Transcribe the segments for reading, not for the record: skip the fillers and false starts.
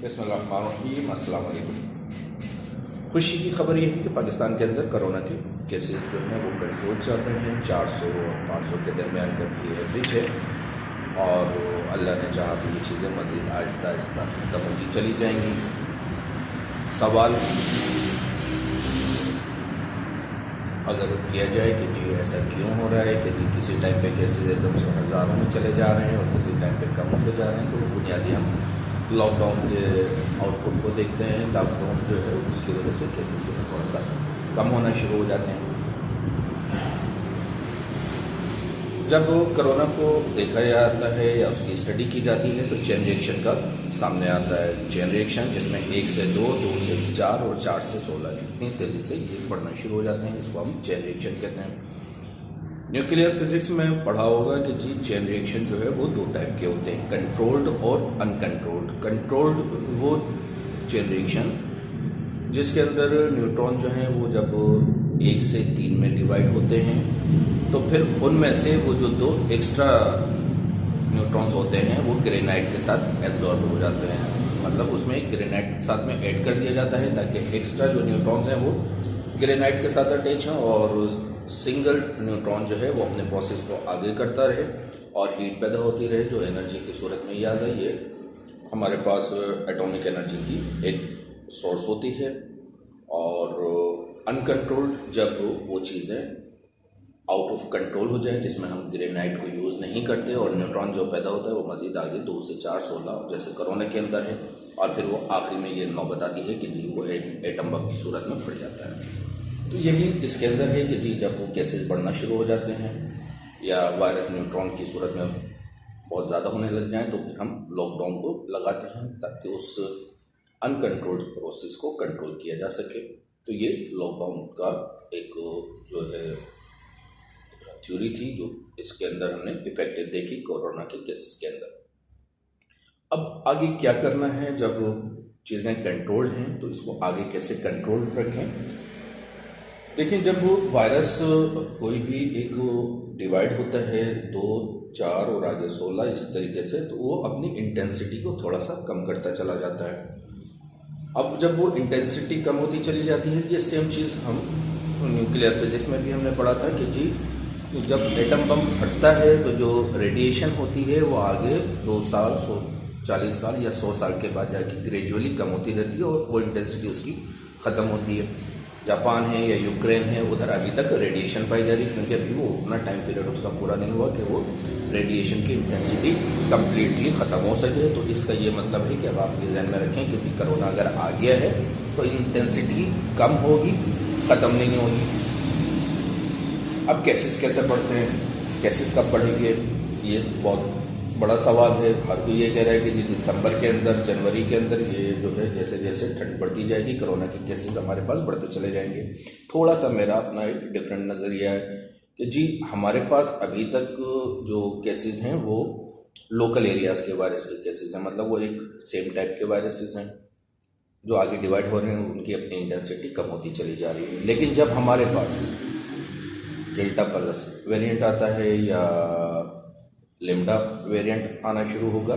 बिस्मिल्लाहिर्रहमानिर्रहीम, अस्सलाम वालेकुम। खुशी की खबर यह है कि पाकिस्तान के अंदर कोरोना के केसेस जो हैं वो कंट्रोल चल रहे हैं। 400 और 500 के दरमियान का भी एवरेज है और अल्लाह ने चाहा तो ये चीज़ें मज़ीद आहिस्ता आहिस्ता ख़त्म होती चली जाएंगी। सवाल अगर किया जाए कि जी ऐसा क्यों हो रहा है कि जी किसी टाइम पे केसेस एकदम से हज़ारों में चले जा रहे हैं और किसी टाइम पे कम होते जा रहे हैं, तो बुनियादी हम लॉकडाउन के आउटपुट को देखते हैं। लॉकडाउन जो है उसकी वजह से केसेस जो है थोड़ा सा कम होना शुरू हो जाते हैं। जब कोरोना को देखा जाता है या उसकी स्टडी की जाती है तो चेन रिएक्शन का सामने आता है। चेन रिएक्शन जिसमें 1 से 2, 2 से 4 और 4 से 16 इतनी तेज़ी से ये बढ़ना शुरू हो जाते हैं। इसको हम चेन रिएक्शन कहते हैं। न्यूक्लियर फिजिक्स में पढ़ा होगा कि जी चेन रिएक्शन जो है वो 2 टाइप के होते हैं, कंट्रोल्ड और अनकंट्रोल्ड। कंट्रोल्ड वो चेन रिएक्शन जिसके अंदर न्यूट्रॉन जो हैं वो जब 1 से 3 में डिवाइड होते हैं तो फिर उनमें से वो जो 2 एक्स्ट्रा न्यूट्रॉन्स होते हैं वो ग्रेनाइट के साथ एब्जॉर्ब हो जाते हैं। मतलब उसमें ग्रेनाइट साथ में ऐड कर दिया जाता है ताकि एक्स्ट्रा जो न्यूट्रॉन्स हैं वो ग्रेनाइट के साथ अटैच हों और सिंगल न्यूट्रॉन जो है वो अपने प्रोसेस को आगे करता रहे और हीट पैदा होती रहे, जो एनर्जी की सूरत में याद है। ये हमारे पास एटॉमिक एनर्जी की एक सोर्स होती है। और अनकंट्रोल्ड जब वो चीज़ें आउट ऑफ कंट्रोल हो जाए, जिसमें हम ग्रेनाइट को यूज़ नहीं करते और न्यूट्रॉन जो पैदा होता है वो मज़ीद आगे 2 से 4, 16 जैसे कोरोना के अंदर है, और फिर वो आखिरी में ये नौबत आती है कि जी वो एक एटम बम की सूरत में फट जाता है। तो यही इसके अंदर है कि जी जब वो केसेस बढ़ना शुरू हो जाते हैं या वायरस न्यूट्रॉन की सूरत में बहुत ज़्यादा होने लग जाएँ तो फिर हम लॉकडाउन को लगाते हैं ताकि उस अनकंट्रोल्ड प्रोसेस को कंट्रोल किया जा सके। तो ये लॉकडाउन का एक जो है थ्योरी थी जो इसके अंदर हमने इफेक्टिव देखी कोरोना के केसेस के अंदर। अब आगे क्या करना है जब चीज़ें कंट्रोल्ड हैं तो इसको आगे कैसे कंट्रोल रखें। देखिए, जब वो वायरस कोई भी एक डिवाइड होता है 2, 4 और आगे 16 इस तरीके से, तो वो अपनी इंटेंसिटी को थोड़ा सा कम करता चला जाता है। अब जब वो इंटेंसिटी कम होती चली जाती है, ये सेम चीज़ हम न्यूक्लियर फिजिक्स में भी हमने पढ़ा था कि जी जब एटम बम फटता है तो जो रेडिएशन होती है वो आगे 2 साल, 40 साल या 100 साल के बाद जाके ग्रेजुअली कम होती रहती है और वो इंटेंसिटी उसकी ख़त्म होती है। जापान है या यूक्रेन है, उधर अभी तक रेडिएशन पाई जा रही है क्योंकि अभी वो उतना टाइम पीरियड उसका पूरा नहीं हुआ कि वो रेडिएशन की इंटेंसिटी कम्प्लीटली ख़त्म हो सके। तो इसका ये मतलब है कि अब आप ये ध्यान में रखें क्योंकि कोरोना अगर आ गया है तो इंटेंसिटी कम होगी, ख़त्म नहीं होगी। अब केसेस कैसे बढ़ते हैं, केसेस कब बढ़ेंगे, ये बहुत बड़ा सवाल है। हर कोई ये कह रहा है कि जी दिसंबर के अंदर, जनवरी के अंदर ये जो है जैसे जैसे ठंड बढ़ती जाएगी कोरोना के केसेस हमारे पास बढ़ते चले जाएंगे। थोड़ा सा मेरा अपना एक डिफरेंट नज़रिया है कि जी हमारे पास अभी तक जो केसेस हैं वो लोकल एरियाज़ के वायरस के केसेस हैं, मतलब वो एक सेम टाइप के वायरसेस हैं। जो आगे डिवाइड हो रहे हैं उनकी अपनी इंटेंसिटी कम होती चली जा रही है। लेकिन जब हमारे पास डेल्टा प्लस वेरिएंट आता है या लिम्डा वेरिएंट आना शुरू होगा,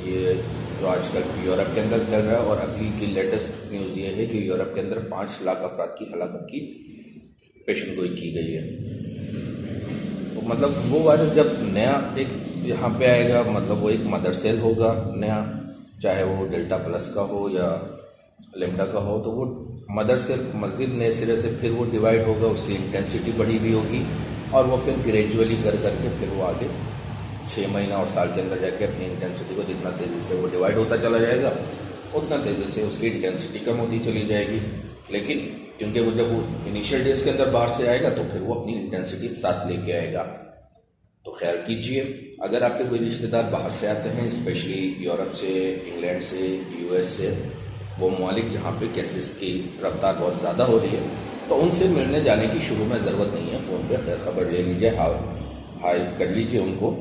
ये जो आजकल यूरोप के अंदर फैल रहा है, और अभी की लेटेस्ट न्यूज़ ये है कि यूरोप के अंदर 5 लाख अफराद की हलाकत की पेशेंट गोई की गई है। तो मतलब वो वायरस जब नया एक यहाँ पे आएगा, मतलब वो एक मदर सेल होगा नया, चाहे वो डेल्टा प्लस का हो या लिम्डा का हो, तो वो मदर सेल मज़ीद नए सिरे से फिर वो डिवाइड होगा, उसकी इंटेंसिटी बढ़ी हुई होगी और वो फिर ग्रेजुअली कर करके फिर वो आगे 6 महीना और साल के अंदर जाके अपनी इंटेंसिटी को जितना तेज़ी से वो डिवाइड होता चला जाएगा उतना तेज़ी से उसकी इंटेंसिटी कम होती चली जाएगी। लेकिन क्योंकि वो जब वो इनिशियल डेज के अंदर बाहर से आएगा तो फिर वो अपनी इंटेंसिटी साथ लेके आएगा। तो ख्याल कीजिए, अगर आपके कोई रिश्तेदार बाहर से आते हैं, स्पेशली यूरोप से, इंग्लैंड से, यूएस से, वो ममालिक जहाँ पे केसेस की रफ्तार बहुत ज़्यादा हो रही है, तो उनसे मिलने जाने की शुरू में ज़रूरत नहीं है। फ़ोन पे खैर खबर ले लीजिए, हाय कर लीजिए उनको,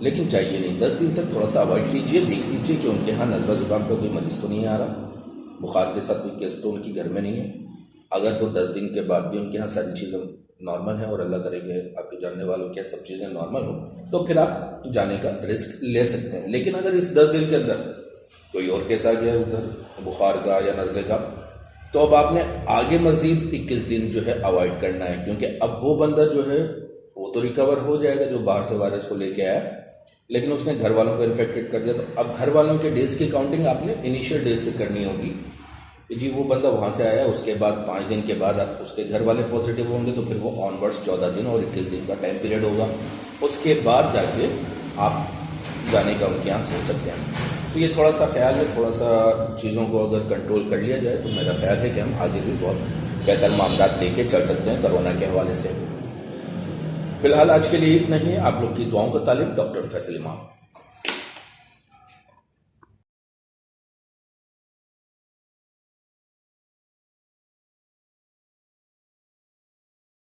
लेकिन चाहिए नहीं। 10 दिन तक थोड़ा सा अवॉइड कीजिए। देख लीजिए कि उनके यहाँ नज़ला ज़ुकाम का कोई मरीज़ तो नहीं आ रहा, बुखार के साथ कोई केस तो उनकी घर में नहीं है। अगर तो 10 दिन के बाद भी उनके यहाँ सारी चीज़ें नॉर्मल है और अल्लाह करेंगे आपके जानने वालों के सब चीज़ें नॉर्मल हो, तो फिर आप जाने का रिस्क ले सकते हैं। लेकिन अगर इस 10 दिन के अंदर कोई और केस आ गया उधर बुखार का या नज़ले का, तो अब आपने आगे मज़ीद 21 दिन जो है अवॉइड करना है, क्योंकि अब वो बंदा जो है वो तो रिकवर हो जाएगा जो बाहर से वायरस को लेके आया, लेकिन उसने घर वालों को इन्फेक्टेड कर दिया। तो अब घर वालों के डेज की काउंटिंग आपने इनिशियल डेज से करनी होगी कि जी वो बंदा वहाँ से आया, उसके बाद 5 दिन के बाद उसके घर वाले पॉजिटिव होंगे, तो फिर वो ऑनवर्ड्स 14 दिन और 21 दिन का टाइम पीरियड होगा, उसके बाद जाके आप जाने का उनके यहाँ सोच सकते हैं। तो ये थोड़ा सा ख्याल है, थोड़ा सा चीज़ों को अगर कंट्रोल कर लिया जाए तो मेरा ख्याल है कि हम आगे भी बहुत बेहतर मामलात लेके चल सकते हैं कोरोना के हवाले से। फ़िलहाल आज के लिए इतना ही। आप लोग की दुआओं का तालिब, डॉक्टर फैसल इमाम।